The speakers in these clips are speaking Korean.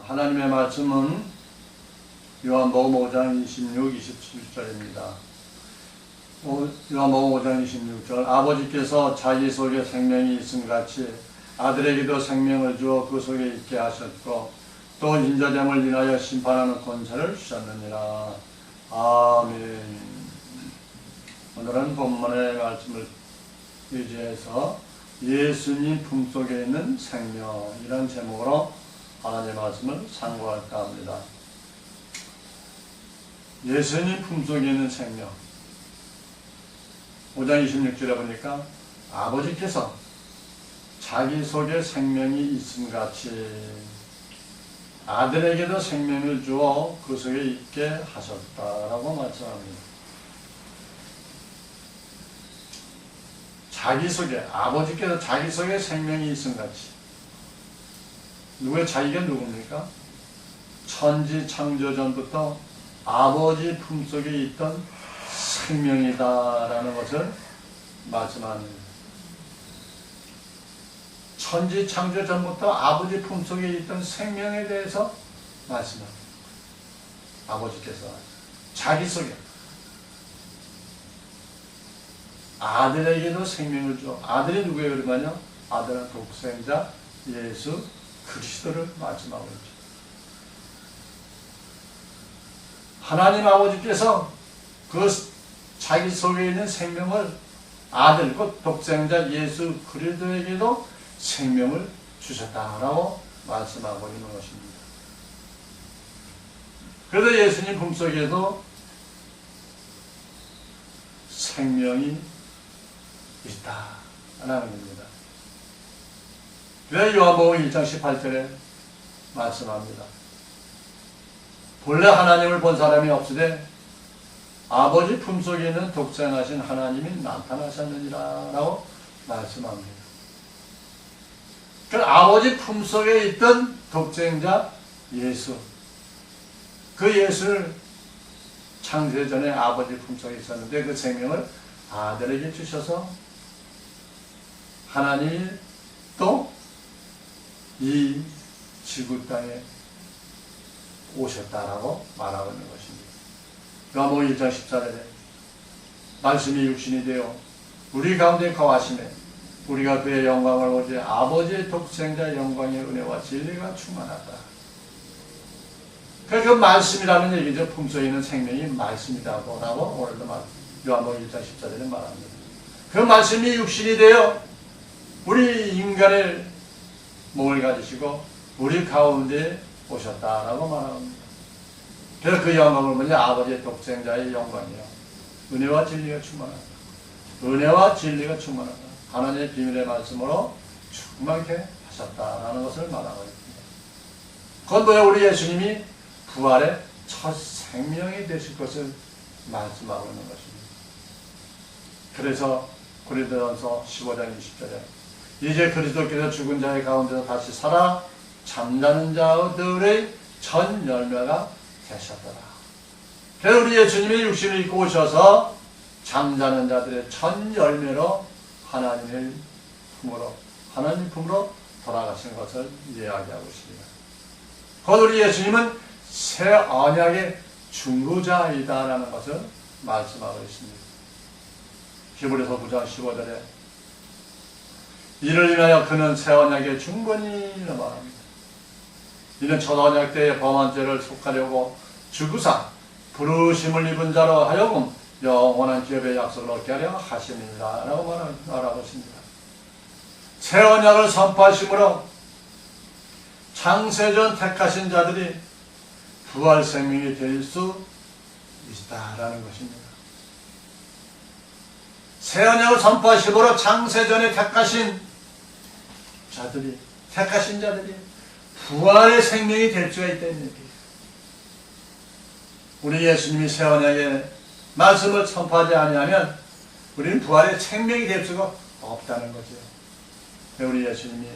하나님의 말씀은 요한복음 5장 26, 27절입니다. 요한복음 5장 26절 아버지께서 자기 속에 생명이 있음 같이 아들에게도 생명을 주어 그 속에 있게 하셨고 또 인자됨을 인하여 심판하는 권세를 주셨느니라. 아멘. 오늘은 본문의 말씀을 의지해서 예수님 품속에 있는 생명이라는 제목으로 하나님의 말씀을 상고할까 합니다. 예수님 품속에 있는 생명. 5장 26절에 보니까 아버지께서 자기 속에 생명이 있음 같이 아들에게도 생명을 주어 그 속에 있게 하셨다라고 말씀합니다. 자기 속에, 아버지께서 자기 속에 생명이 있음 같이. 누구의 자기가 누굽니까? 천지 창조 전부터 아버지 품속에 있던 생명이다라는 것을 말씀합니다. 천지 창조 전부터 아버지 품속에 있던 생명에 대해서 말씀합니다. 아버지께서 자기 속에 아들에게도 생명을 줘. 아들이 누구예요? 그러면요, 아들은 독생자 예수 그리스도를 말씀하고 있죠. 하나님 아버지께서 그 자기 속에 있는 생명을 아들, 곧 독생자 예수 그리스도에게도 생명을 주셨다라고 말씀하고 있는 것입니다. 그래서 예수님 품속에도 생명이 있다라는 겁니다. 왜 요한복음 1장 18절에 말씀합니다. 본래 하나님을 본 사람이 없으되 아버지 품속에 있는 독생하신 하나님이 나타나셨느니라 라고 말씀합니다. 그 아버지 품속에 있던 독생자 예수, 그 예수를 창세전에 아버지 품속에 있었는데 그 생명을 아들에게 주셔서 하나님이 또 이 지구 땅에 오셨다라고 말하고 있는 것입니다. 요한복음 1장 14절에 말씀이 육신이 되어 우리 가운데 거하시매 우리가 그의 영광을 보지 아버지의 독생자의 영광의 은혜와 진리가 충만하다. 그 말씀이라는 얘기죠. 품속에 있는 생명이 말씀이라고 오늘도 요한복음 1장 14절에 말합니다. 그 말씀이 육신이 되어 우리 인간의 몸을 가지시고 우리 가운데 오셨다라고 말합니다. 그래서 그 영광을 보니 아버지의 독생자의 영광이요 은혜와 진리가 충만하다. 은혜와 진리가 충만하다. 하나님의 비밀의 말씀으로 충만케 하셨다라는 것을 말하고 있습니다. 그건 뭐예요? 우리 예수님이 부활의 첫 생명이 되실 것을 말씀하고 있는 것입니다. 그래서 고린도전서 15장 20절에 이제 그리스도께서 죽은 자의 가운데서 다시 살아 잠자는 자들의 전 열매가 되셨더라. 그래서 우리 예수님이 육신을 입고 오셔서 잠자는 자들의 전 열매로 하나님 품으로 돌아가신 것을 이야기하고 있습니다. 곧 우리 예수님은 새 언약의 중보자이다라는 것을 말씀하고 있습니다. 히브리서 9장 15절에 이를 인하여 그는 새 언약의 중보니라 말합니다. 이는 첫 언약 때의 범한 죄를 속하려고 죽으사 부르심을 입은 자로 하여금 영원한 기업의 약속을 얻게 하려 하심이라 라고 말하고 있습니다. 새 언약을 선포하심으로 창세전 택하신 자들이 부활 생명이 될 수 있다라는 것입니다. 새 언약을 선포하심으로 창세전에 택하신 자들이 부활의 생명이 될 수가 있다는 얘기예요. 우리 예수님이 새 언약의 말씀을 선포하지 아니하면 우리는 부활의 생명이 될 수가 없다는 거죠. 우리 예수님이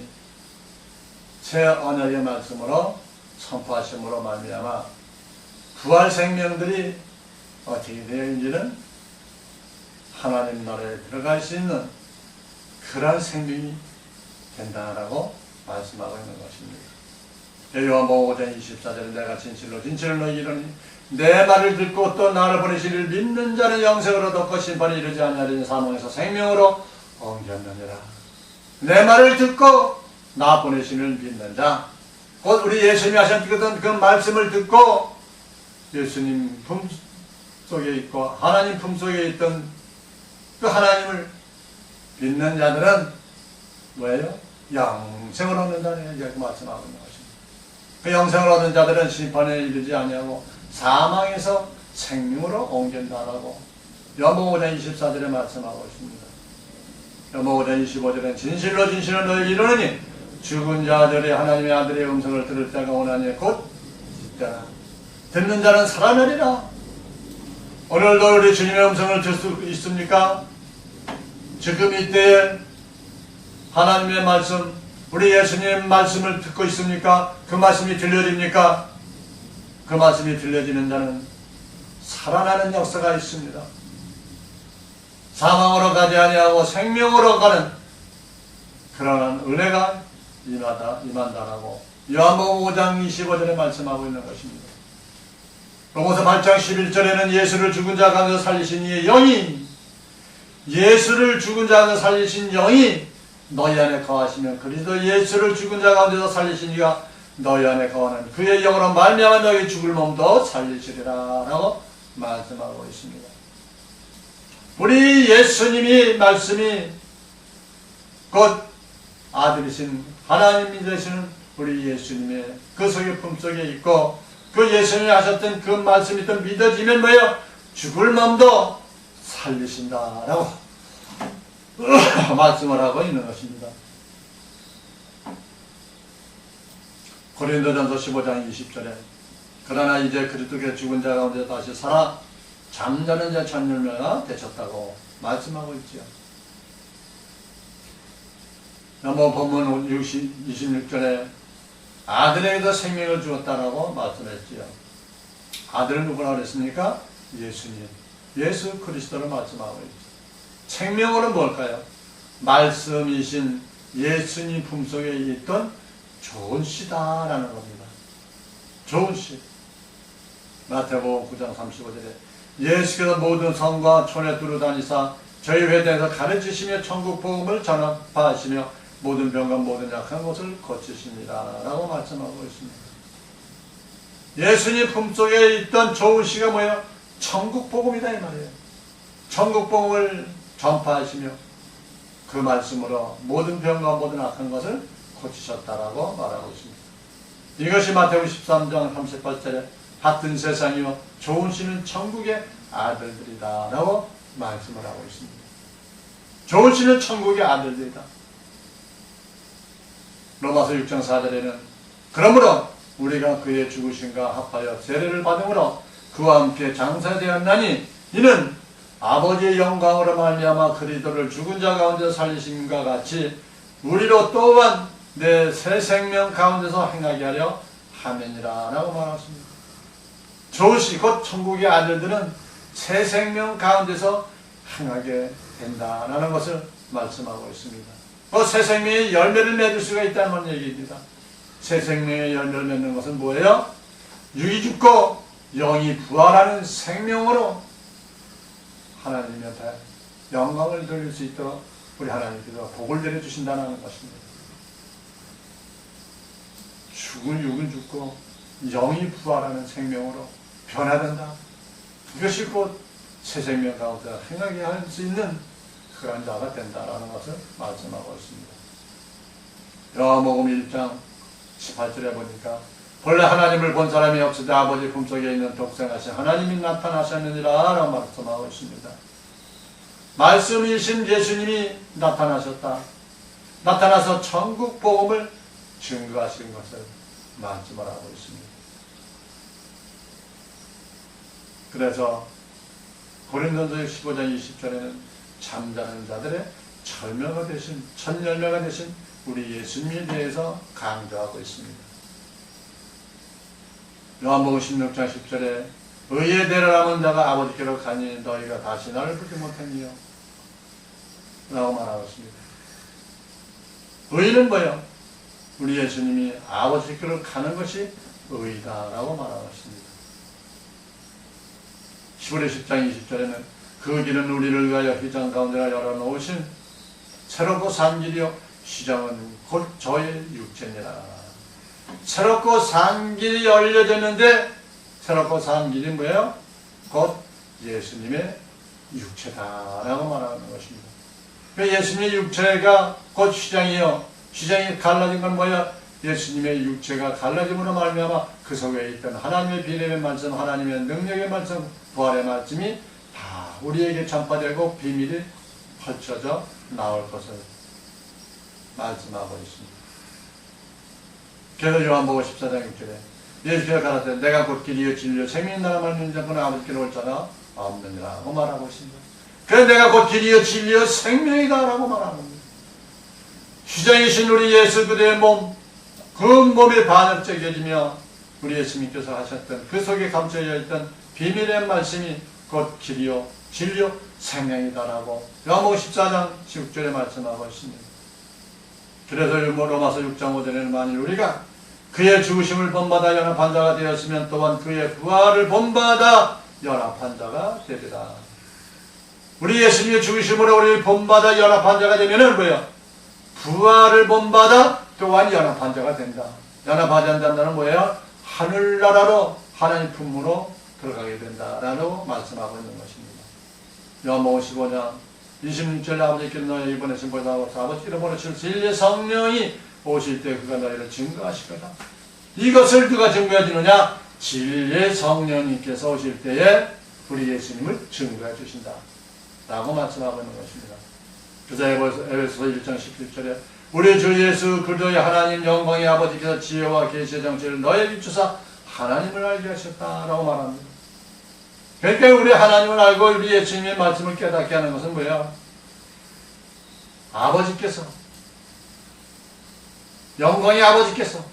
새 언약의 말씀으로 선포하심으로 말미암아 부활 생명들이 어떻게 되는지는 하나님 나라에 들어갈 수 있는 그러한 생명이 된다라고 말씀하고 있는 것입니다. 요한복음 5장 24절에 내가 진실로 진실로 너희에게 이르노니 내 말을 듣고 또 나를 보내시를 믿는 자는 영생을 얻었고 심판에 이르지 아니하리니 사망에서 생명으로 옮겼느니라. 내 말을 듣고 나 보내시는 믿는 자, 곧 우리 예수님이 하셨던 그 말씀을 듣고 예수님 품 속에 있고 하나님 품 속에 있던 그 하나님을 믿는 자들은 뭐예요? 영생을 얻는다는 이렇게 말씀하고 있는 것입니다. 그 영생을 얻는 자들은 심판에 이르지 아니하고 사망에서 생명으로 옮긴다라고 요한복음 5장 24절에 말씀하고 있습니다. 요한복음 5장 25절엔 진실로 진실로 너희에게 이르노니 죽은 자들이 하나님의 아들의 음성을 들을 때가 오나니 곧 진짜라. 듣는 자는 살아나리라. 오늘도 우리 주님의 음성을 들 수 있습니까? 지금 이때에 하나님의 말씀, 우리 예수님의 말씀을 듣고 있습니까? 그 말씀이 들려집니까? 그 말씀이 들려지는 자는 살아나는 역사가 있습니다. 사망으로 가지 아니하고 생명으로 가는 그러한 은혜가 임한다라고 요한복음 5장 25절에 말씀하고 있는 것입니다. 로마서 8장 11절에는 예수를 죽은 자 가운데서 살리신 이의 영이, 예수를 죽은 자 가운데서 살리신 영이 너희 안에 거하시면 그리스도 예수를 죽은 자 가운데서 살리신 이가 너희 안에 거하는 그의 영으로 말미암아 너희 죽을 몸도 살리시리라 라고 말씀하고 있습니다. 우리 예수님이 말씀이 곧 아들이신 하나님이 되시는 우리 예수님의 그 속에 품속에 있고 그 예수님이 하셨던 그 말씀이 또 믿어지면 뭐예요? 죽을 몸도 살리신다라고 말씀을 하고 있는 것입니다. 고린도전서 15장 20절에 그러나 이제 그리스도께 죽은 자 가운데 다시 살아 잠자는 자 첫 열매가 되셨다고 말씀하고 있지요. 넘어 본문 26절에 아들에게도 생명을 주었다라고 말씀했지요. 아들은 누구라고 그랬습니까? 예수님, 예수 그리스도를 말씀하고 있죠. 생명으로는 뭘까요? 말씀이신 예수님 품속에 있던 좋은 씨다라는 겁니다. 좋은 씨. 마태복음 9장 35절에 예수께서 모든 성과 촌에 두루다니사 저희 회당에서 가르치시며 천국 복음을 전파하시며 모든 병과 모든 약한 것을 고치십니다 라고 말씀하고 있습니다. 예수님 품속에 있던 좋은 씨가 뭐예요? 천국 복음이다 이 말이에요. 천국 복음을 전파하시며 그 말씀으로 모든 병과 모든 악한 것을 고치셨다라고 말하고 있습니다. 이것이 마태복음 13장 38절에 같은 세상이요 좋은 씨는 천국의 아들들이다 라고 말씀을 하고 있습니다. 좋은 씨는 천국의 아들들이다. 로마서 6장 4절에는 그러므로 우리가 그의 죽으심과 합하여 세례를 받음으로 그와 함께 장사되었나니 이는 아버지의 영광으로 말미암아 그리스도를 죽은 자 가운데서 살리심과 같이 우리로 또한 내 새 생명 가운데서 행하게 하려 함이니라 라고 말했습니다. 좋으시 곧 천국의 아들들은 새 생명 가운데서 행하게 된다라는 것을 말씀하고 있습니다. 그 새 생명의 열매를 맺을 수가 있다는 얘기입니다. 새 생명의 열매를 맺는 것은 뭐예요? 육이 죽고 영이 부활하는 생명으로 하나님한테 영광을 돌릴 수 있도록 우리 하나님께서 복을 내려주신다는 것입니다. 죽은 육은 죽고 영이 부활하는 생명으로 변화된다. 이것이 곧 새 생명 가운데 행하게 할 수 있는 그런 자가 된다라는 것을 말씀하고 있습니다. 요한복음 1장 18절에 보니까 본래 하나님을 본 사람이 없으되 아버지 품속에 있는 독생하신 하나님이 나타나셨느니라 라고 말씀하고 있습니다. 말씀이신 예수님이 나타나셨다. 나타나서 천국 복음을 증거하신 것을 말씀을 하고 있습니다. 그래서 고린도전서 15장 20절에는 잠자는 자들의 철명가 되신, 첫 열매가 되신 우리 예수님에 대해서 강조하고 있습니다. 요한복음 16장 10절에 의에 대로라는 자가 아버지께로 가니 너희가 다시 나를 보지 못했니요 라고 말하고 있습니다. 의는 뭐예요? 우리 예수님이 아버지 길을 가는 것이 의다라고 말하고 있습니다. 히브리 10장 20절에는 그 길은 우리를 위하여 휘장 가운데가 열어놓으신 새롭고 산 길이요 휘장은 곧 저의 육체니라. 새롭고 산 길이 열려졌는데 새롭고 산 길이 뭐예요? 곧 예수님의 육체다라고 말하는 것입니다. 예수님의 육체가 곧 휘장이요. 휘장이 갈라진 건 뭐야? 예수님의 육체가 갈라짐으로 말미암아 그 속에 있던 하나님의 비밀의 말씀, 하나님의 능력의 말씀, 부활의 말씀이 다 우리에게 전파되고 비밀이 펼쳐져 나올 것을 말씀하고 있습니다. 그래서 요한복음 14장 6절에 예수께서 가라사대 내가 곧 길이요 진리요 생명인 나라만 믿는 자는 아버지께로 올 자가 없느니라고 말하고 있습니다. 그래서 내가 곧 길이요 진리요 생명이다라고 말하는 겁니다. 휘장이신 우리 예수 그대의 몸, 그 몸이 반역적여지며 우리 예수님께서 하셨던 그 속에 감춰져 있던 비밀의 말씀이 곧 길이요 진리요 생명이다라고 요한복음 14장 16절에 말씀하고 있습니다. 그래서 로마서 6장 5절에는 만일 우리가 그의 죽으심을 본받아 연합한 자가 되었으면 또한 그의 부활을 본받아 연합한 자가 되리라. 우리 예수님의 죽으심으로 우리 본받아 연합한 자가 되면은 뭐예요? 부활을 본받아 또한 연합한 자가 된다. 연합하지 않는다는 뭐예요? 하늘나라로 하나님 품으로 들어가게 된다라고 말씀하고 있는 것입니다. 요한복음 15장 26절에 아버지께서 너희에게 보내신 보다고 아버지께로 보내실 진리의 성령이 오실 때 그가 너희를 증거하실 거다. 이것을 누가 증거해 주느냐? 진리의 성령님께서 오실 때에 우리 예수님을 증거해 주신다 라고 말씀하고 있는 것입니다. 그래서 에베소서 1장 17절에 우리 주 예수 그리스도의 하나님 영광의 아버지께서 지혜와 계시의 정체를 너희에게 주사 하나님을 알게 하셨다라고 말합니다. 그러니까 우리 하나님을 알고 우리 예수님의 말씀을 깨닫게 하는 것은 뭐예요? 아버지께서 영광의 아버지께서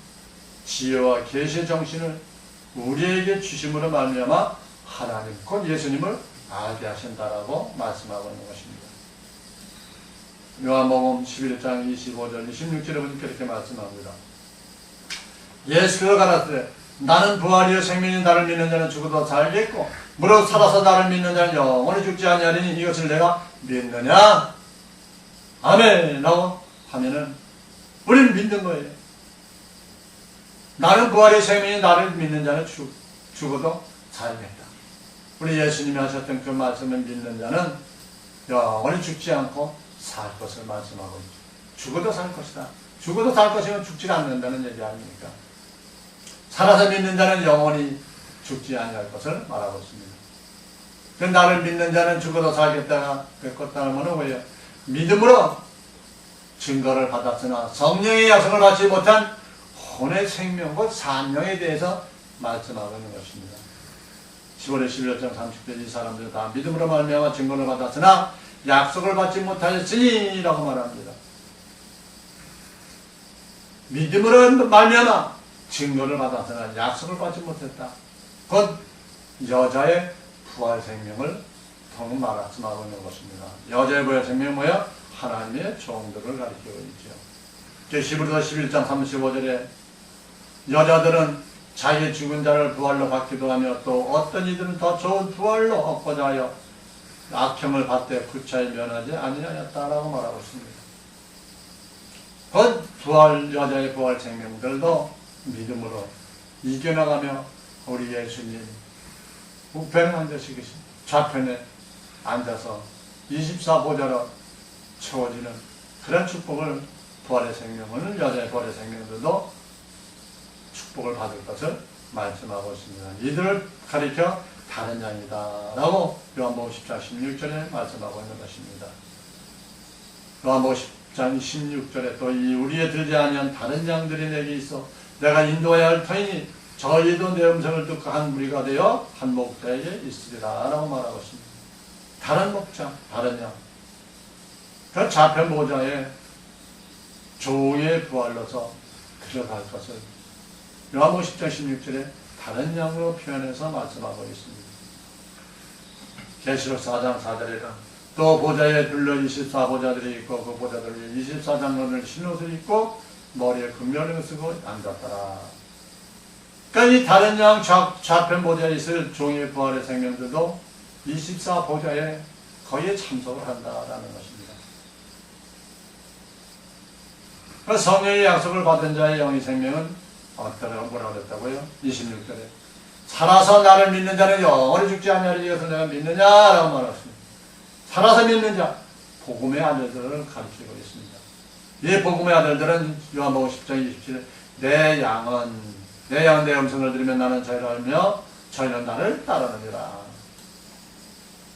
지혜와 계시의 정신을 우리에게 주심으로 말미암아 하나님 곧 예수님을 알게 하신다라고 말씀하고 있는 것입니다. 요한복음 11장 25절 26절에 보니까 이렇게 말씀합니다. 예수께서 가라사대 나는 부활이요 생명이 나를 믿는 자는 죽어도 살겠고 무릇 살아서 나를 믿는 자는 영원히 죽지 아니하리니 이것을 내가 믿느냐? 아멘 라고 하면은 우리는 믿는 거예요. 나는 부활의 생명이 나를 믿는 자는 죽어도 살겠다. 우리 예수님이 하셨던 그 말씀을 믿는 자는 영원히 죽지 않고 살 것을 말씀하고 있죠. 죽어도 살 것이다. 죽어도 살 것이면 죽지 않는다는 얘기 아닙니까? 살아서 믿는 자는 영원히 죽지 아니할 것을 말하고 있습니다. 그 나를 믿는 자는 죽어도 살겠다가 그것다는 뭐는 뭐예요? 믿음으로 증거를 받았으나 성령의 약속을 받지 못한 혼의 생명 곧 산령에 대해서 말씀하고 있는 것입니다. 10월에 11장 30절 이 사람들 다 믿음으로 말미암아 증거를 받았으나 약속을 받지 못하였으니 라고 말합니다. 믿음으로 말미암아 증거를 받았으나 약속을 받지 못했다. 곧 여자의 부활 생명을 말씀하고 있는 것입니다. 여자의 부활 생명은 뭐야? 하나님의 종들을 가리키고 있죠. 히브리서 11장 35절에 여자들은 자기 죽은 자를 부활로 받기도 하며 또 어떤 이들은 더 좋은 부활로 얻고자 하여 악형을 받되 구차히 면하지 아니하였다라고 말하고 있습니다. 곧 부활 여자의 부활 생명들도 믿음으로 이겨나가며 우리 예수님 우편에 앉으시 계신 좌편에 앉아서 24보좌로 채워지는 그런 축복을 부활의 생명은 여자의 부활의 생명들도 축복을 받을 것을 말씀하고 있습니다. 이들을 가리켜 다른 양이다 라고 요한복음 10장 16절에 말씀하고 있는 것입니다. 요한복음 10장 16절에 또 이 우리의 들지 아니한 다른 양들이 내게 있어 내가 인도해야 할 터이니 저희도 내 음성을 듣고 한 무리가 되어 한 목자에게 있으리라 라고 말하고 있습니다. 다른 목자, 다른 양. 그 좌편 보좌에 조의 부활로서 들어갈 것을 요한복음 10장 16절에 다른 양으로 표현해서 말씀하고 있습니다. 계시록 4장 4절에는 또 보좌에 둘러 24보좌들이 있고 그 보좌들 위에 24장로를 흰 옷을 입고 머리에 금면을 쓰고 앉았더라. 그러니까 이 다른 양 좌편 보좌에 있을 종의 부활의 생명들도 24보좌에 거의 참석을 한다라는 것입니다. 그 성령의 약속을 받은 자의 영의 생명은 뭐라고 그랬다고요? 26절에 살아서 나를 믿는 자는 영원히 죽지 아니하리니 이것을 내가 믿느냐라고 말했습니다. 살아서 믿는 자, 복음의 아들들을 가르치고 있습니다. 이 복음의 아들들은 요한복음 10장 27절 내 양은 내 음성을 들으면 나는 저희를 알며 저희는 나를 따르느니라.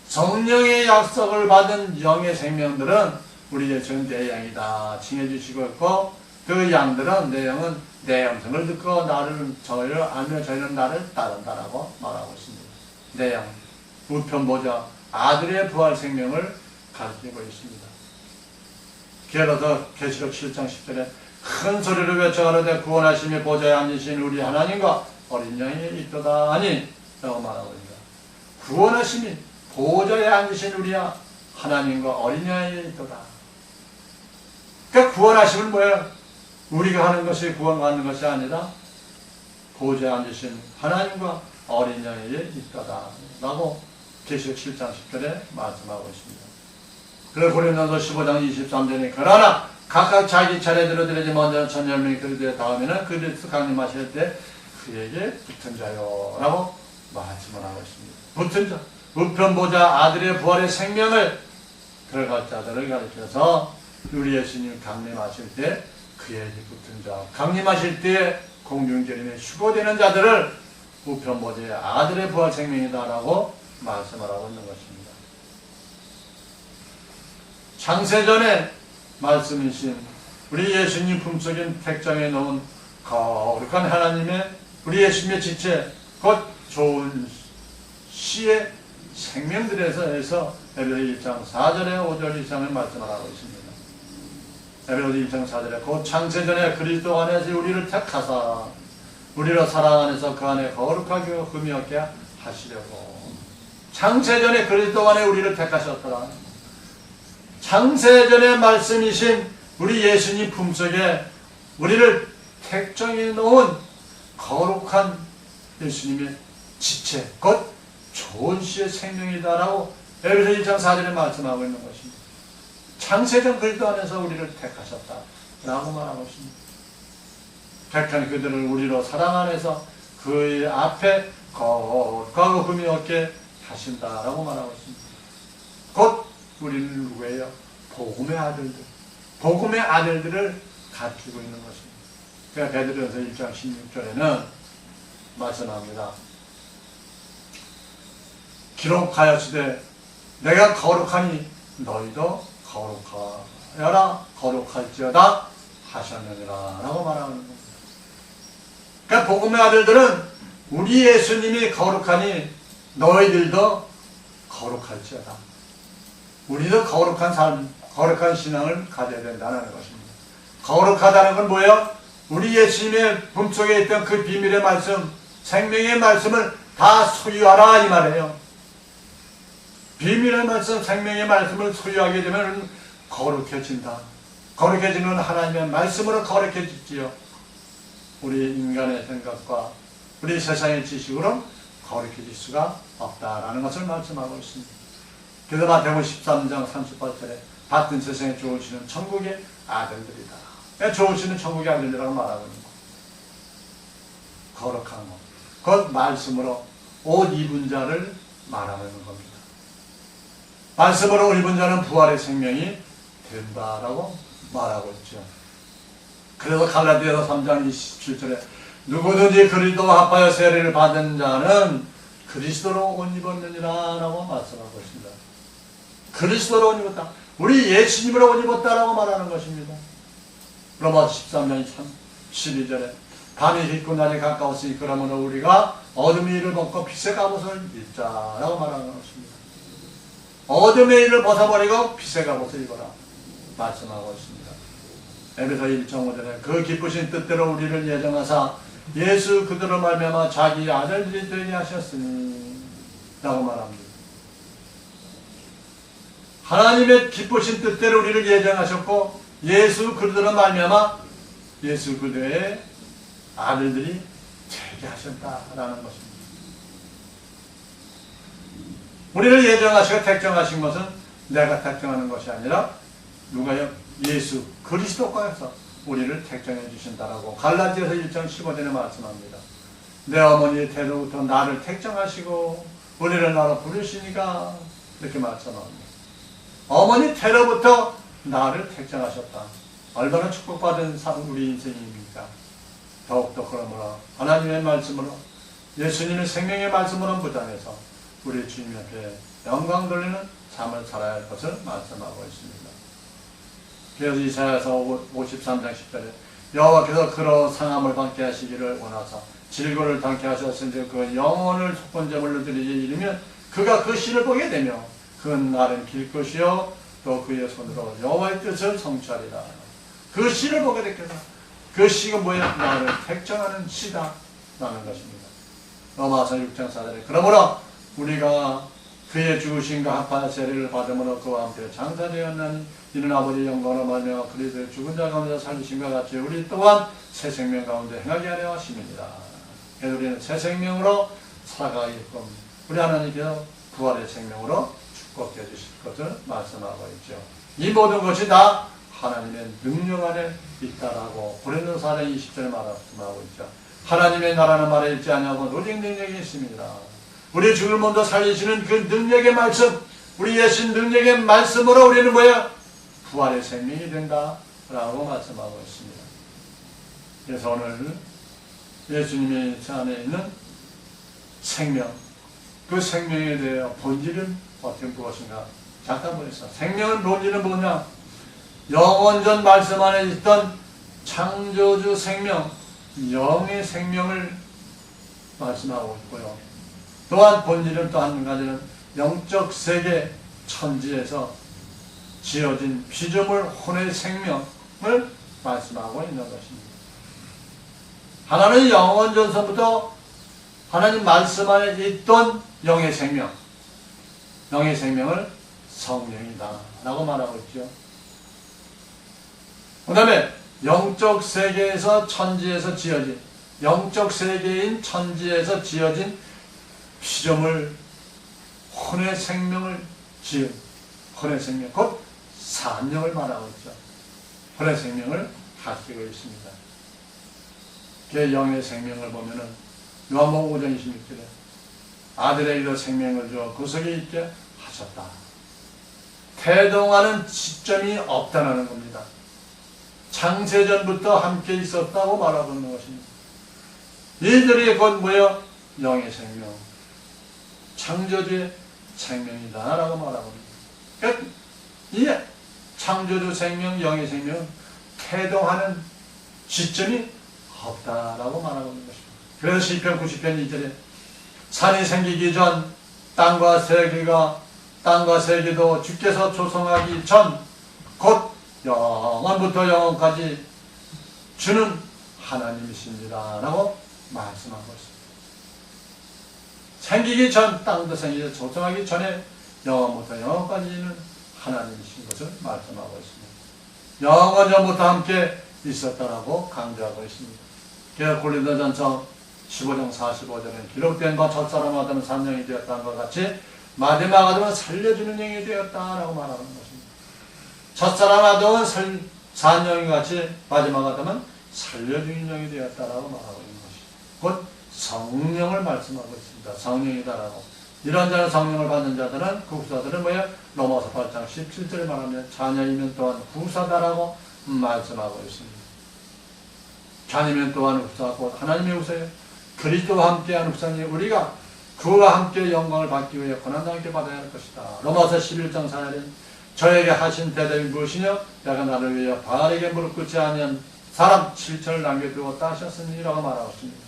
성령의 약속을 받은 영의 생명들은 우리 예수는 내 양이다 칭해주시고 있고, 그 양들은 내 영은 내 음성을 듣고 저희를 알며 저희는 나를 따른다라고 말하고 있습니다. 내 양, 우편 보좌 아들의 부활 생명을 가르치고 있습니다. 게다가 계시록 7장 10절에 큰 소리로 외쳐가로되 구원하심의 보좌에 앉으신 우리 하나님과 어린 양이 있도다 하니 라고 말하고 있습니다. 구원하심이 보좌에 앉으신 우리 하나님과 어린 양이 있도다. 그러니까 구원하심은 뭐예요? 우리가 하는 것이 구원받는 것이 아니라 보좌에 앉으신 하나님과 어린 양이 있도다 라고 계시록 7장 10절에 말씀하고 있습니다. 그리고 고린도서 15장 23절에 그러나 각각 자기 차례대로 드려지 먼저 천열명이 그리스도의 다음에는 그리스도 강림하실 때 그에게 붙은 자요 라고 말씀을 하고 있습니다. 붙은 자, 우편보좌 아들의 부활의 생명을 들어갈 자들을 가르쳐서 우리 예수님 강림하실 때 그에게 붙은 자, 강림하실 때 공중재림에 휴거되는 자들을 우편보좌의 아들의 부활 생명이다 라고 말씀을 하고 있는 것입니다. 창세전에 말씀이신 우리 예수님 품속인 택장에 넣은 거룩한 하나님의 우리 예수님의 지체 곧 좋은 시의 생명들에서 해서 에베소 1장 4절에 5절 이상을 말씀을 하고 있습니다. 에베소 1장 4절에 곧 창세전에 그리스도 안에서 우리를 택하사 우리로 사랑 안에서 그 안에 거룩하게 흠이 없게 하시려고. 창세전에 그리스도 안에 우리를 택하셨더라. 창세전의 말씀이신 우리 예수님 품속에 우리를 택정해 놓은 거룩한 예수님의 지체, 곧 좋은 시의 생명이다라고 에베소 1장 4절에 말씀하고 있는 것입니다. 창세전 그리스도 안에서 우리를 택하셨다라고 말하고 있습니다. 택한 그들을 우리로 사랑 안에서 그의 앞에 거룩하고 흠이 없게 하신다라고 말하고 있습니다. 곧 우리는 누구예요? 복음의 아들들. 복음의 아들들을 가르치고 있는 것입니다. 그러니까 베드로전서 1장 16절에는 말씀합니다. 기록하였으되 내가 거룩하니 너희도 거룩하여라 거룩할지어다 하셨느니라 라고 말하는 겁니다. 그러니까 복음의 아들들은 우리 예수님이 거룩하니 너희들도 거룩할지어다. 우리도 거룩한 삶, 거룩한 신앙을 가져야 된다는 것입니다. 거룩하다는 건 뭐예요? 우리 예수님의 품속에 있던 그 비밀의 말씀, 생명의 말씀을 다 소유하라 이 말이에요. 비밀의 말씀, 생명의 말씀을 소유하게 되면 거룩해진다. 거룩해지는 하나님의 말씀으로 거룩해지지요. 우리 인간의 생각과 우리 세상의 지식으로 거룩해질 수가 없다라는 것을 말씀하고 있습니다. 그래서 마태복음 13장 38절에 받은 세상에 좋으시는 천국의 아들들이다. 좋으시는 천국의 아들들이라고 말하고 있는 것. 거룩한 것. 그 말씀으로 옷 입은 자를 말하고 있는 겁니다. 말씀으로 옷 입은 자는 부활의 생명이 된다라고 말하고 있죠. 그래서 갈라디아서 3장 27절에 누구든지 그리스도와 합하여 세례를 받은 자는 그리스도로 옷 입었느니라 라고 말씀하고 있습니다. 그리스도로 옷 입었다. 우리 예수님으로 옷 입었다라고 말하는 것입니다. 로마서 13장 12절에 밤이 깊고 낮이 가까웠으니 그러므로 우리가 어둠의 일을 벗고 빛의 갑옷을 입자라고 말하는 것입니다. 어둠의 일을 벗어버리고 빛의 갑옷을 입어라 말씀하고 있습니다. 에베소 1장 5절에 그 기쁘신 뜻대로 우리를 예정하사 예수 그들로 말미암아 자기 아들들이 되게 하셨으니 라고 말합니다. 하나님의 기쁘신 뜻대로 우리를 예정하셨고 예수 그들로 말미암아 예수 그리스도의 아들들이 되게 하셨다라는 것입니다. 우리를 예정하시고 택정하신 것은 내가 택정하는 것이 아니라 누가요? 예수 그리스도께서 우리를 택정해 주신다라고 갈라디아서 1장 15절에 말씀합니다. 내 어머니의 태로부터 나를 택정하시고 우리를 나로 부르시니까 이렇게 말씀합니다. 어머니 태로부터 나를 택정하셨다. 얼마나 축복받은 우리 인생입니까? 더욱더 그러므로 하나님의 말씀으로 예수님의 생명의 말씀으로 무장해서 우리 주님 앞에 영광 돌리는 삶을 살아야 할 것을 말씀하고 있습니다. 그래서 이사야서 53장 10절에 여호와께서 그러 상함을 받게 하시기를 원하사 질고를 당케 하셨은지 그 영혼을 속건제물로 드리기 이르면 그가 그 씨를 보게 되며 그는 나를 길 것이요 또 그의 손으로 여호와의 뜻을 성취하리라. 그 씨를 보게 됐겠다. 그 씨가 뭐야? 나를 택정하는 씨다 라는 것입니다. 로마서 6장 4절에 그러므로 우리가 그의 죽으심과 합한 세례를 받음으로 그와 함께 장사되었나니 이는 아버지의 영광으로 말미암아 그리스도의 죽은 자 가운데 살리심과 같이 우리 또한 새 생명 가운데 행하게 하려 하심이니라. 그래서 우리는 새 생명으로 살아가게끔 우리 하나님께서 부활의 생명으로 축복해 주실 것을 말씀하고 있죠. 이 모든 것이 다 하나님의 능력 안에 있다라고 고린도서 4장 20절에 말씀하고 있죠. 하나님의 나라는 말에 있지 아니하고 오직 능력이 있습니다. 우리 죽을 몸도 살리시는 그 능력의 말씀, 우리 예수 능력의 말씀으로 우리는 뭐야? 부활의 생명이 된다라고 말씀하고 있습니다. 그래서 오늘 예수님의 안에 있는 생명, 그 생명에 대해 본질은 어떤 무엇인가? 잠깐 보겠습니다. 생명의 본질은 뭐냐? 영원전 말씀 안에 있던 창조주 생명, 영의 생명을 말씀하고 있고요. 또한 본질은 또 한 가지는 영적 세계 천지에서 지어진 피조물 혼의 생명을 말씀하고 있는 것입니다. 하나는 영원전서부터 하나님 말씀 안에 있던 영의 생명, 영의 생명을 성령이다 라고 말하고 있죠. 그 다음에 영적 세계에서 천지에서 지어진, 영적 세계인 천지에서 지어진 피조물 혼의 생명을 지은 혼의 생명, 곧 산령을 말하고 있죠. 혼의 생명을 가지고 있습니다. 그 영의 생명을 보면은 요한복음 5장 26절에 아들에게도 생명을 주어 그 속에 있게 하셨다. 태동하는 시점이 없다는 겁니다. 창세전부터 함께 있었다고 말하고 있는 것입니다. 이들이 곧 뭐예요? 영의 생명, 창조주의 생명이다 라고 말하고 있습니다. 그러니까 이 창조주 생명, 영의 생명은 태동하는 시점이 없다라고 말하고 있는 것입니다. 그래서 시편 90편 2절에 산이 생기기 전 땅과 세계도 주께서 조성하기 전 곧 영원부터 영원까지 주는 하나님이십니다 라고 말씀하고 있습니다. 생기기 전, 땅도 생기기 조성하기 전에 영원부터 영원까지는 하나님이신 것을 말씀하고 있습니다. 영원 전부터 함께 있었다라고 강조하고 있습니다. 그래서 고린도전서 15장 45절에 기록된 바 첫사람 아담은 산령이 되었다는 것 같이 마지막 아담은 살려주는 영이 되었다라고 말하는 것입니다. 첫사람 아담은 산령이 같이 마지막 아담은 살려주는 영이 되었다라고 말하고 있는 것입니다. 곧 성령을 말씀하고 있습니다. 성령이다라고. 이런 자는 성령을 받는 자들은 그 후사들은 뭐예요? 로마서 8장 17절에 말하면 자녀이면 또한 후사다라고 말씀하고 있습니다. 자녀면 또한 후사고 하나님의 후사예요. 그리스도와 함께하는 후사니 우리가 그와 함께 영광을 받기 위해 고난도 함께 받아야 할 것이다. 로마서 11장 4절에 저에게 하신 대답이 무엇이냐? 내가 나를 위해 바알에게 무릎 꿇지 아니한 사람 7천을 남겨두었다 하셨으니라고 말하고 있습니다.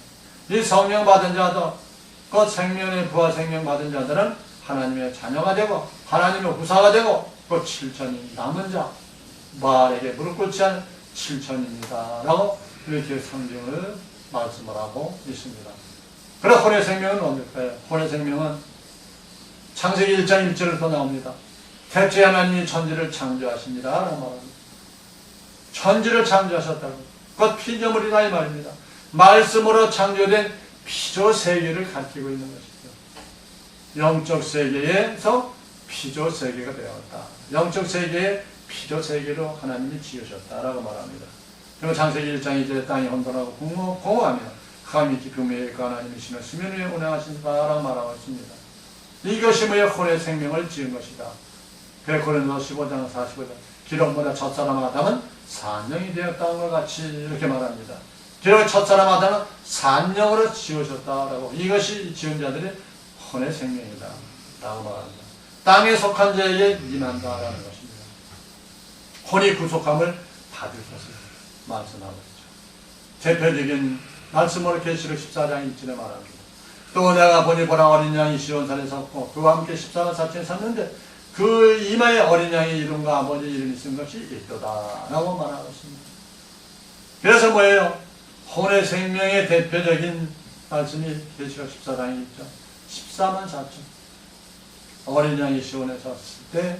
이 성령 받은 자도 그 생명의 부활 생명 받은 자들은 하나님의 자녀가 되고 하나님의 후사가 되고 그 7천이 남은 자 바알에게 무릎 꿇지 않은 7천입니다 라고 이렇게 성경을 말씀을 하고 있습니다. 그래 혼의 생명은 뭡니까? 혼의 생명은 창세기 1장 1절에 또 나옵니다. 대체 하나님이 천지를 창조하십니다 라고 말합니다. 천지를 창조하셨다고. 곧 피조물이다 이 말입니다. 말씀으로 창조된 피조 세계를 가리키고 있는 것이죠. 영적 세계에서 피조 세계가 되었다. 영적 세계에 피조 세계로 하나님이 지으셨다라고 말합니다. 그리고 창세기 1장 이제 땅이 혼돈하고 공허하며 흑암이 깊은 위에 그 하나님이 신을 수면 위에 운행하신다라고 말하고 있습니다. 이것이 뭐야? 혼의 생명을 지은 것이다. 고린도서 15장 45절 기록보다 첫사람 아담은 산영이 되었다는 것 같이 이렇게 말합니다. 기록 첫사람 아담은 산영으로 지으셨다라고, 이것이 지은 자들의 혼의 생명이다 라고 말합니다. 땅에 속한 자에게 임한다라는 것입니다. 혼이 구속함을 받을 것을 말씀하고 있죠. 대표적인 말씀으로 계시록 14장 1절에 말합니다. 또 내가 보니 보라 어린 양이 시온산에 섰고 그와 함께 14만 4천이 섰는데 그 이마에 어린 양의 이름과 아버지 이름이 쓴 것이 있도다 라고 말하고 있습니다. 그래서 뭐예요? 혼의 생명의 대표적인 말씀이 계시록 14장에 있죠. 14만 4천 어린 양이 시온에 섰을 때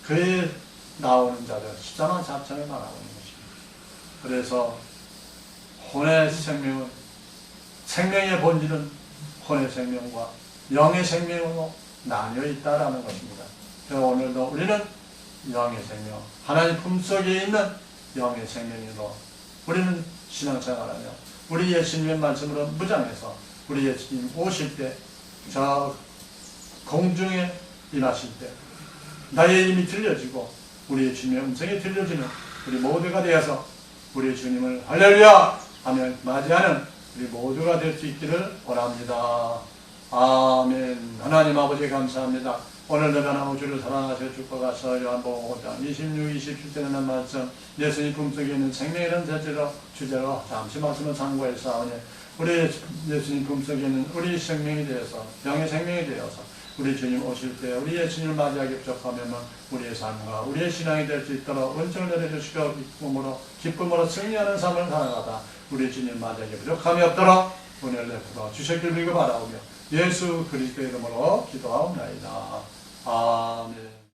그에 나오는 자들 14만 4천을 말하고 있는 것입니다. 그래서 혼의 생명은, 생명의 본질은 혼의 생명과 영의 생명으로 나뉘어 있다라는 것입니다. 그래서 오늘도 우리는 영의 생명, 하나님 품속에 있는 영의 생명으로 우리는 신앙생활하며 우리 예수님의 말씀으로 무장해서 우리 예수님 오실 때 저 공중에 임하실 때 나의 이름이 들려지고 우리 예수님의 음성이 들려지는 우리 모두가 되어서 우리 주님을 할렐루야 하며 맞이하는 우리 모두가 될 수 있기를 원합니다. 아멘. 하나님 아버지 감사합니다. 오늘도 변함없이 주를 사랑하셔 축복하셔. 요한복음 5장 26, 27절 되는 말씀 예수님 품속에 있는 생명이라는 주제로 잠시 말씀을 상고했사오니 우리 예수님 품속에 있는 우리 생명이 되어서 영의 생명이 되어서 우리 주님 오실 때 우리 예수님을 맞이하기 부족하면 우리의 삶과 우리의 신앙이 될 수 있도록 은총을 내려주시고 기쁨으로 승리하는 삶을 살아가다 우리 주님 맞이하기 부족함이 없도록 은혜를 베풀어 주셨길 믿고 바라오며 예수 그리스도의 이름으로 기도하옵나이다. 아멘.